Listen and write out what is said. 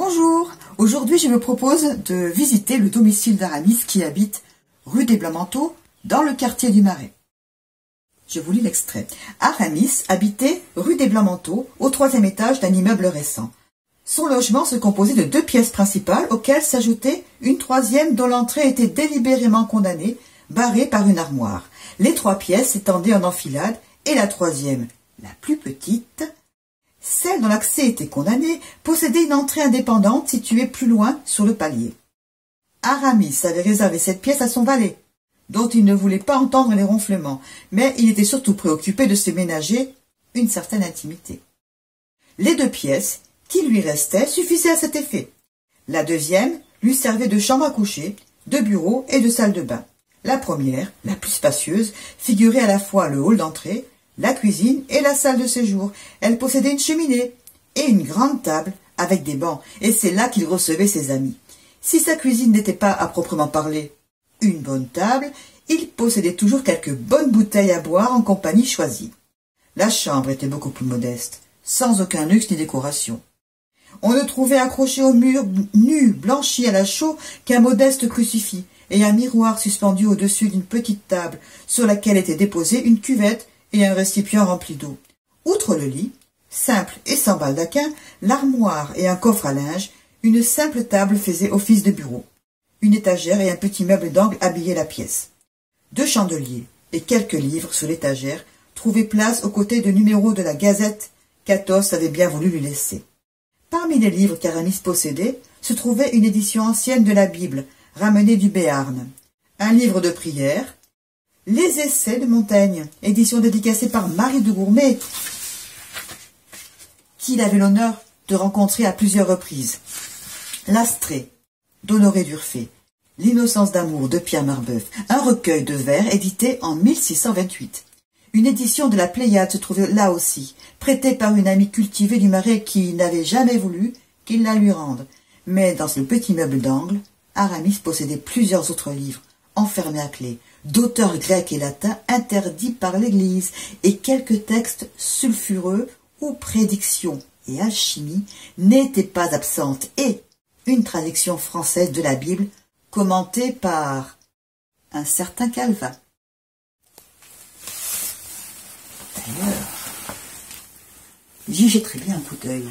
Bonjour, aujourd'hui je me propose de visiter le domicile d'Aramis qui habite rue des Blancs-Manteaux dans le quartier du Marais. Je vous lis l'extrait. Aramis habitait rue des Blancs-Manteaux au 3e étage d'un immeuble récent. Son logement se composait de 2 pièces principales auxquelles s'ajoutait une 3e dont l'entrée était délibérément condamnée, barrée par une armoire. Les 3 pièces s'étendaient en enfilade et la 3e, la plus petite, celle dont l'accès était condamné, possédait une entrée indépendante située plus loin sur le palier. Aramis avait réservé cette pièce à son valet, dont il ne voulait pas entendre les ronflements, mais il était surtout préoccupé de se ménager une certaine intimité. Les 2 pièces qui lui restaient suffisaient à cet effet. La 2e lui servait de chambre à coucher, de bureau et de salle de bain. La première, la plus spacieuse, figurait à la fois le hall d'entrée, la cuisine et la salle de séjour. Elle possédait une cheminée et une grande table avec des bancs, et c'est là qu'il recevait ses amis. Si sa cuisine n'était pas à proprement parler une bonne table, il possédait toujours quelques bonnes bouteilles à boire en compagnie choisie. La chambre était beaucoup plus modeste, sans aucun luxe ni décoration. On ne trouvait accroché au mur nu, blanchi à la chaux, qu'un modeste crucifix et un miroir suspendu au-dessus d'une petite table sur laquelle était déposée une cuvette et un récipient rempli d'eau. Outre le lit, simple et sans baldaquin, l'armoire et un coffre à linge, une simple table faisait office de bureau. Une étagère et un petit meuble d'angle habillaient la pièce. 2 chandeliers et quelques livres sur l'étagère trouvaient place aux côtés de numéros de la Gazette qu'Athos avait bien voulu lui laisser. Parmi les livres qu'Aramis possédait se trouvait une édition ancienne de la Bible, ramenée du Béarn, un livre de prières, les Essais de Montaigne, édition dédicacée par Marie de Gourmet, qu'il avait l'honneur de rencontrer à plusieurs reprises, l'Astrée d'Honoré d'Urfé, L'innocence d'amour de Pierre Marbeuf, un recueil de vers édité en 1628. Une édition de la Pléiade se trouvait là aussi, prêtée par une amie cultivée du Marais qui n'avait jamais voulu qu'il la lui rende. Mais dans ce petit meuble d'angle, Aramis possédait plusieurs autres livres, enfermés à clé, d'auteurs grecs et latins interdits par l'Église, et quelques textes sulfureux où prédiction et alchimie n'étaient pas absentes, et une traduction française de la Bible commentée par un certain Calvin. D'ailleurs, j'y jetterai bien un coup d'œil.